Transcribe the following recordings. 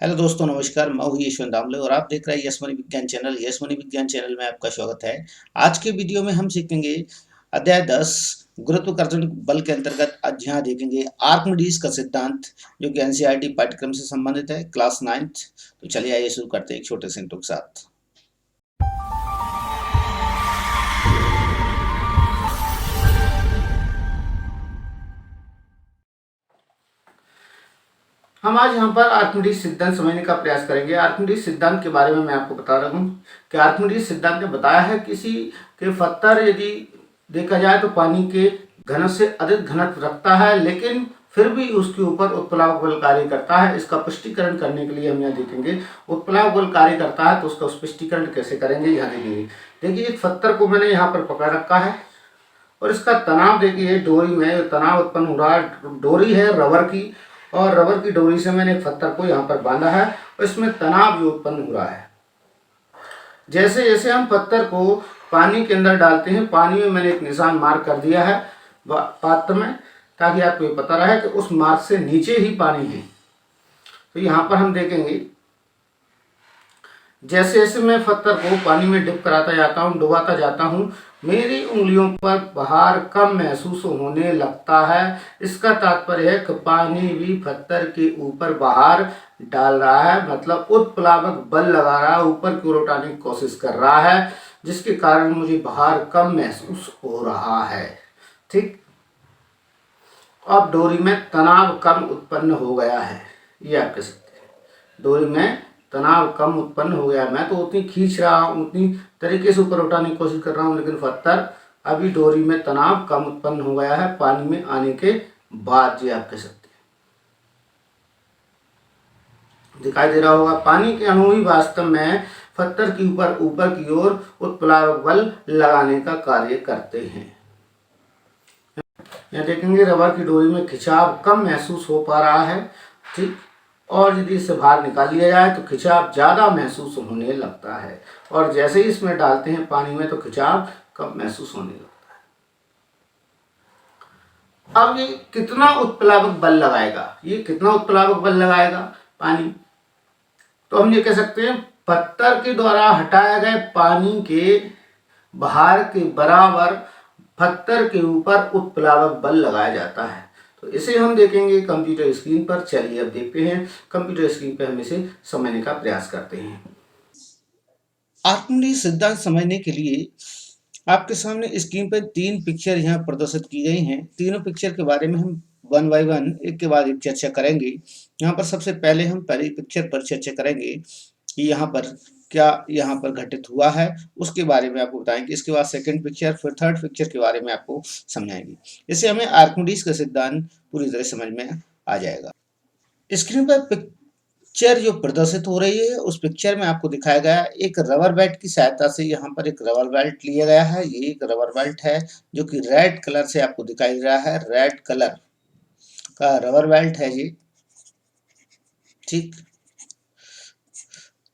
Hello दोस्तों, नमस्कार। मैं हूँ यशवंत दामले और आप देख रहे हैं यस मनी विज्ञान चैनल। यस मनी विज्ञान चैनल में आपका स्वागत है। आज के वीडियो में हम सीखेंगे अध्याय 10 गुरुत्वाकर्षण बल के अंतर्गत। आज यहाँ देखेंगे आर्किमिडीज का सिद्धांत, जो कि एनसीईआरटी पाठ्यक्रम से संबंधित है, क्लास 9th। तो चलिए आइए शुरू करते हैं एक छोटे से इंट्रो के साथ। हम आज यहाँ पर आर्किमिडीज सिद्धांत समझने का प्रयास करेंगे। आर्किमिडीज सिद्धांत के बारे में मैं आपको बता रहा हूँ कि आर्किमिडीज सिद्धांत ने बताया है किसी के पत्थर यदि देखा जाए तो पानी के घनत्व से अधिक घनत्व रखता है, लेकिन फिर भी उसके ऊपर उत्प्लावक बल कार्य करता है। इसका पुष्टिकरण करने के लिए हम यहाँ देखेंगे उत्प्लावक बल कार्य करता है तो उसका पुष्टिकरण कैसे करेंगे, यहाँ देखेंगे। देखिए, एक पत्थर को मैंने यहाँ पर पकड़ रखा है और इसका तनाव देखिए, डोरी में तनाव उत्पन्न हो रहा है। डोरी है रबर की और रबर की डोरी से मैंने पत्थर को यहाँ पर बांधा है और इसमें तनाव भी उत्पन्न हो रहा है। जैसे जैसे हम पत्थर को पानी के अंदर डालते हैं, पानी में मैंने एक निशान मार्क कर दिया है पात्र में, ताकि आपको ये पता रहे कि उस मार्क से नीचे ही पानी है। तो यहाँ पर हम देखेंगे जैसे जैसे मैं पत्थर को पानी में डिप कराता जाता हूँ, डुबाता जाता हूँ, मेरी उंगलियों पर भार कम महसूस होने लगता है। इसका तात्पर्य है कि पानी भी पत्थर के ऊपर भार डाल रहा है, मतलब उत्प्लावक बल लगा रहा है, ऊपर की ओर उठाने की कोशिश कर रहा है, जिसके कारण मुझे भार कम महसूस हो रहा है। ठीक, अब डोरी में तनाव कम उत्पन्न हो गया है, ये आप कह सकते हैं। डोरी में तनाव कम उत्पन्न हो गया है। मैं तो उतनी खींच रहा हूँ, उतनी तरीके से ऊपर उठाने की कोशिश कर रहा हूँ, लेकिन पत्थर अभी डोरी में तनाव कम उत्पन्न हो गया है पानी में आने के बाद, ये आप कह सकते हैं। दिखाई दे रहा होगा, पानी के अणु ही वास्तव में पत्थर के ऊपर की ओर उत्प्लावक बल लगाने का कार्य करते हैं। यहाँ देखेंगे रबर की डोरी में खिंचाव कम महसूस हो पा रहा है। ठीक, और यदि इसे बाहर निकाल लिया जाए तो खिंचाव ज़्यादा महसूस होने लगता है, और जैसे ही इसमें डालते हैं पानी में तो खिंचाव कम महसूस होने लगता है। अब ये कितना उत्प्लावक बल लगाएगा, ये कितना उत्प्लावक बल लगाएगा पानी, तो हम ये कह सकते हैं पत्थर के द्वारा हटाए गए पानी के भार के बराबर पत्थर के ऊपर उत्प्लावक बल लगाया जाता है। तो इसे हम देखेंगे कंप्यूटर स्क्रीन पर। चलिए अब देखते हैं कंप्यूटर स्क्रीन पर, हम इसे समझने का प्रयास करते हैं। आर्किमिडीज सिद्धांत समझने के लिए आपके सामने स्क्रीन पर 3 पिक्चर यहाँ प्रदर्शित की गई हैं। तीनों पिक्चर के बारे में हम वन बाय वन, एक के बाद एक चर्चा करेंगे। यहाँ पर सबसे पहले हम पहली पिक्चर पर चर्चा करेंगे कि यहाँ पर क्या यहाँ पर घटित हुआ है, उसके बारे में आपको बताएंगे। इसके बाद सेकंड पिक्चर, फिर थर्ड पिक्चर के बारे में आपको समझाएंगे। इससे हमें आर्किमिडीज का सिद्धांत पूरी तरह समझ में आ जाएगा। स्क्रीन पर पिक्चर जो प्रदर्शित हो रही है, उस पिक्चर में आपको दिखाया गया एक रबर बेल्ट की सहायता से। यहाँ पर एक रबर बेल्ट लिया गया है। ये एक रबर बेल्ट है जो कि रेड कलर से आपको दिखाई दे रहा है। रेड कलर का रबर बेल्ट है ये। ठीक,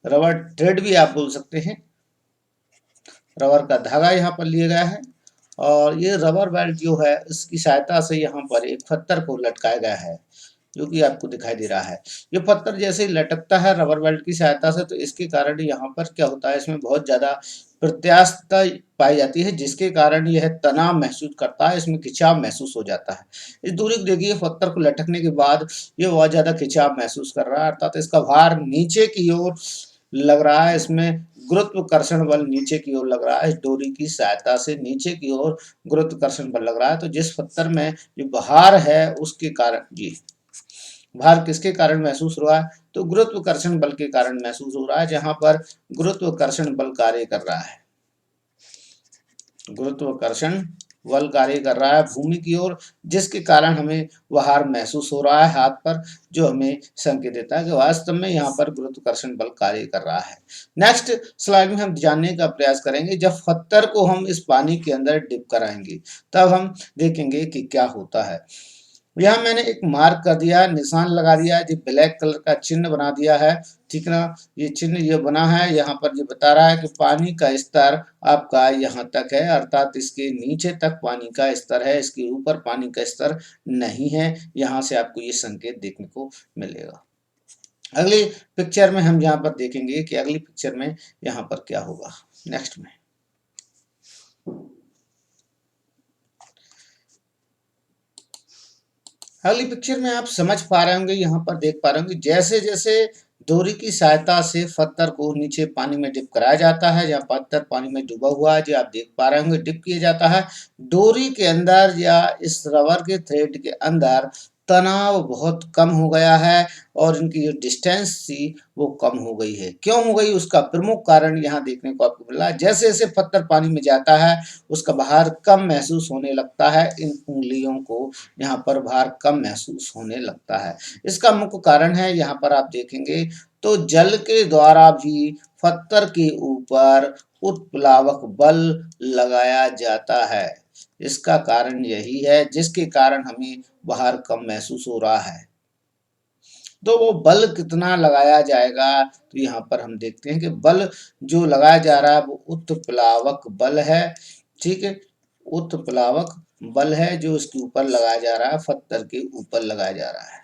रबर थ्रेड भी आप बोल सकते हैं। रबर का धागा यहाँ पर लिया गया है और ये रबर बेल्ट जो है, इसकी सहायता से यहाँ पर एक पत्थर को लटकाया गया है, जो कि आपको दिखाई दे रहा है। ये पत्थर जैसे ही लटकता है रबर बेल्ट की सहायता से, तो इसके कारण यहाँ पर क्या होता है, इसमें बहुत ज़्यादा प्रत्यास्थता पाई जाती है, जिसके कारण यह तनाव महसूस करता है, इसमें खिंचाव महसूस हो जाता है। इस दूरी को देखिए, पत्थर को लटकने के बाद ये बहुत ज़्यादा खिंचाव महसूस कर रहा है, अर्थात इसका भार नीचे की ओर लग रहा है। इसमें गुरुत्वाकर्षण बल नीचे की ओर लग रहा है। इस डोरी की सहायता से नीचे की ओर गुरुत्वाकर्षण बल लग रहा है। तो जिस पत्थर में जो भार है उसके कारण, जी, भार किसके कारण महसूस हो रहा है, तो गुरुत्वाकर्षण बल के कारण महसूस हो रहा है। जहां पर गुरुत्वाकर्षण बल कार्य कर रहा है, गुरुत्वाकर्षण बल कार्य कर रहा है भूमि की ओर, जिसके कारण हमें भार महसूस हो रहा है हाथ पर, जो हमें संकेत देता है कि वास्तव में यहाँ पर गुरुत्वाकर्षण बल कार्य कर रहा है। नेक्स्ट स्लाइड में हम जानने का प्रयास करेंगे, जब पत्थर को हम इस पानी के अंदर डिप कराएंगे तब हम देखेंगे कि क्या होता है। यहाँ मैंने एक मार्क कर दिया, निशान लगा दिया, जो ब्लैक कलर का चिन्ह बना दिया है। ठीक ना, ये चिन्ह ये बना है, यहाँ पर ये बता रहा है कि पानी का स्तर आपका यहाँ तक है, अर्थात इसके नीचे तक पानी का स्तर है, इसके ऊपर पानी का स्तर नहीं है। यहाँ से आपको ये संकेत देखने को मिलेगा। अगली पिक्चर में हम यहाँ पर देखेंगे कि अगली पिक्चर में यहाँ पर क्या होगा नेक्स्ट में। अगली पिक्चर में आप समझ पा रहे होंगे, यहाँ पर देख पा रहे होंगे, जैसे जैसे डोरी की सहायता से पत्थर को नीचे पानी में डिप कराया जाता है, जहाँ पत्थर पानी में डूबा हुआ है, जो आप देख पा रहे होंगे डिप किया जाता है, डोरी के अंदर या इस रबर के थ्रेड के अंदर तनाव बहुत कम हो गया है और इनकी जो डिस्टेंस थी वो कम हो गई है। क्यों हो गई, उसका प्रमुख कारण यहाँ देखने को आपको मिला। जैसे जैसे पत्थर पानी में जाता है उसका भार कम महसूस होने लगता है, इन उंगलियों को यहाँ पर भार कम महसूस होने लगता है। इसका मुख्य कारण है, यहाँ पर आप देखेंगे तो जल के द्वारा भी पत्थर के ऊपर उत्प्लावक बल लगाया जाता है। इसका कारण यही है जिसके कारण हमें भार कम महसूस हो रहा है। तो वो बल कितना लगाया जाएगा, तो यहाँ पर हम देखते हैं कि बल जो लगाया जा रहा है वो उत्प्लावक बल है। ठीक है, उत्प्लावक बल है जो इसके ऊपर लगाया जा रहा है, पत्थर के ऊपर लगाया जा रहा है,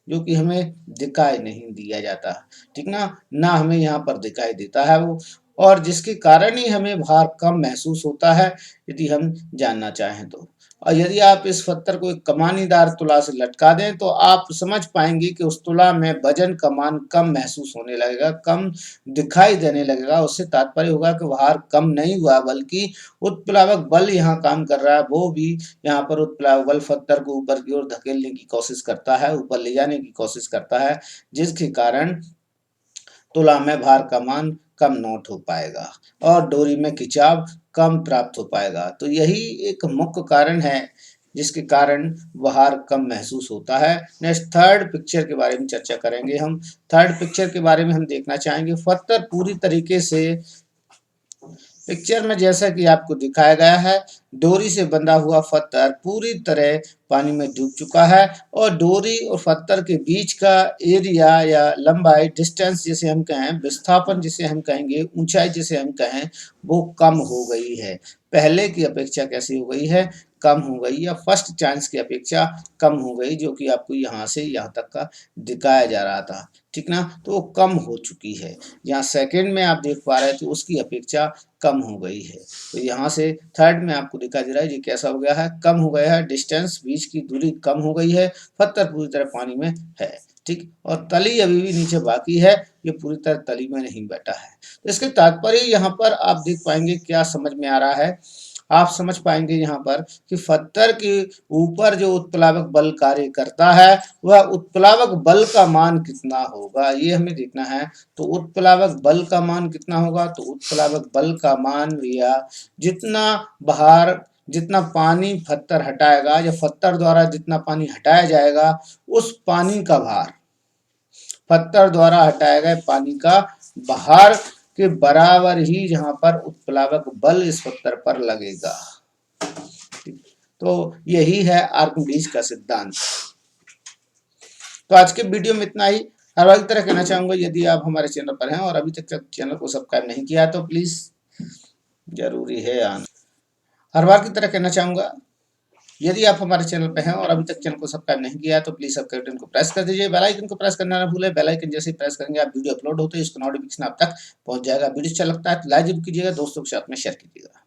जो कि हमें दिखाई नहीं दिया जाता। ठीक ना हमें यहाँ पर दिखाई देता है वो, और जिसके कारण ही हमें भार कम महसूस होता है, यदि हम जानना चाहें तो। और यदि आप इस पत्थर को एक कमानीदार तुला से लटका दें तो आप समझ पाएंगे कि उस तुला में वजन का मान कम महसूस होने लगेगा, कम दिखाई देने लगेगा। उससे तात्पर्य होगा कि भार कम नहीं हुआ बल्कि उत्प्लावक बल यहाँ काम कर रहा है। वो भी यहाँ पर उत्प्लावक बल पत्थर को ऊपर की ओर धकेलने की कोशिश करता है, ऊपर ले जाने की कोशिश करता है, जिसके कारण तुला में भार का मान कम नोट हो पाएगा और डोरी में खिंचाव कम प्राप्त हो पाएगा। तो यही एक मुख्य कारण है जिसके कारण भार कम महसूस होता है। नेक्स्ट थर्ड पिक्चर के बारे में चर्चा करेंगे हम। थर्ड पिक्चर के बारे में हम देखना चाहेंगे, पत्थर पूरी तरीके से पिक्चर में जैसा कि आपको दिखाया गया है, डोरी से बंधा हुआ पत्थर पूरी तरह पानी में डूब चुका है और डोरी और पत्थर के बीच का एरिया या लंबाई, डिस्टेंस जिसे हम कहें, विस्थापन जिसे हम कहेंगे, ऊंचाई जिसे हम कहें, वो कम हो गई है। पहले की अपेक्षा कैसी हो गई है, कम हो गई, या फर्स्ट चांस की अपेक्षा कम हो गई, जो कि आपको यहाँ से यहाँ तक का दिखाया जा रहा था। ठीक ना, तो वो कम हो चुकी है। यहाँ सेकंड में आप देख पा रहे थे उसकी अपेक्षा कम हो गई है। तो यहाँ से थर्ड में आपको दिखाई दे रहा है ये कैसा हो गया है, कम हो गया है, डिस्टेंस बीच की दूरी कम हो गई है, पत्थर पूरी तरह पानी में है। ठीक, और तली अभी भी नीचे बाकी है, ये पूरी तरह तली में नहीं बैठा है। तो इसके तात्पर्य यहाँ पर आप देख पाएंगे क्या समझ में आ रहा है, आप समझ पाएंगे यहाँ पर कि पत्थर के ऊपर जो उत्प्लावक बल कार्य करता है वह उत्प्लावक बल का मान कितना होगा, ये हमें देखना है। तो उत्प्लावक बल का मान कितना होगा, तो उत्प्लावक बल का मान भैया जितना भार, जितना पानी पत्थर हटाएगा या पत्थर द्वारा जितना पानी हटाया जाएगा उस पानी का भार, पत्थर द्वारा हटाए गए पानी का भार के बराबर ही यहाँ पर उत्प्लावक बल इस पत्थर पर लगेगा। तो यही है आर्किमिडीज का सिद्धांत। तो आज के वीडियो में इतना ही। हर बार की तरह कहना चाहूंगा, यदि आप हमारे चैनल पर हैं और अभी तक चैनल को सब्सक्राइब नहीं किया तो प्लीज, जरूरी है आना। हर बार की तरह कहना चाहूंगा, यदि आप हमारे चैनल पर हैं और अभी तक चैनल को सब्सक्राइब नहीं किया तो प्लीज सब्सक्राइब बटन को प्रेस कर दीजिए, बेल आइकन को प्रेस करना ना भूलें। बेल आइकन जैसे ही प्रेस करेंगे आप वीडियो अपलोड होते हैं इसका नोटिफिकेशन आप तक पहुंच जाएगा। वीडियो अच्छा लगता है तो लाइक जरूर कीजिएगा, दोस्तों के साथ में शेयर कीजिएगा।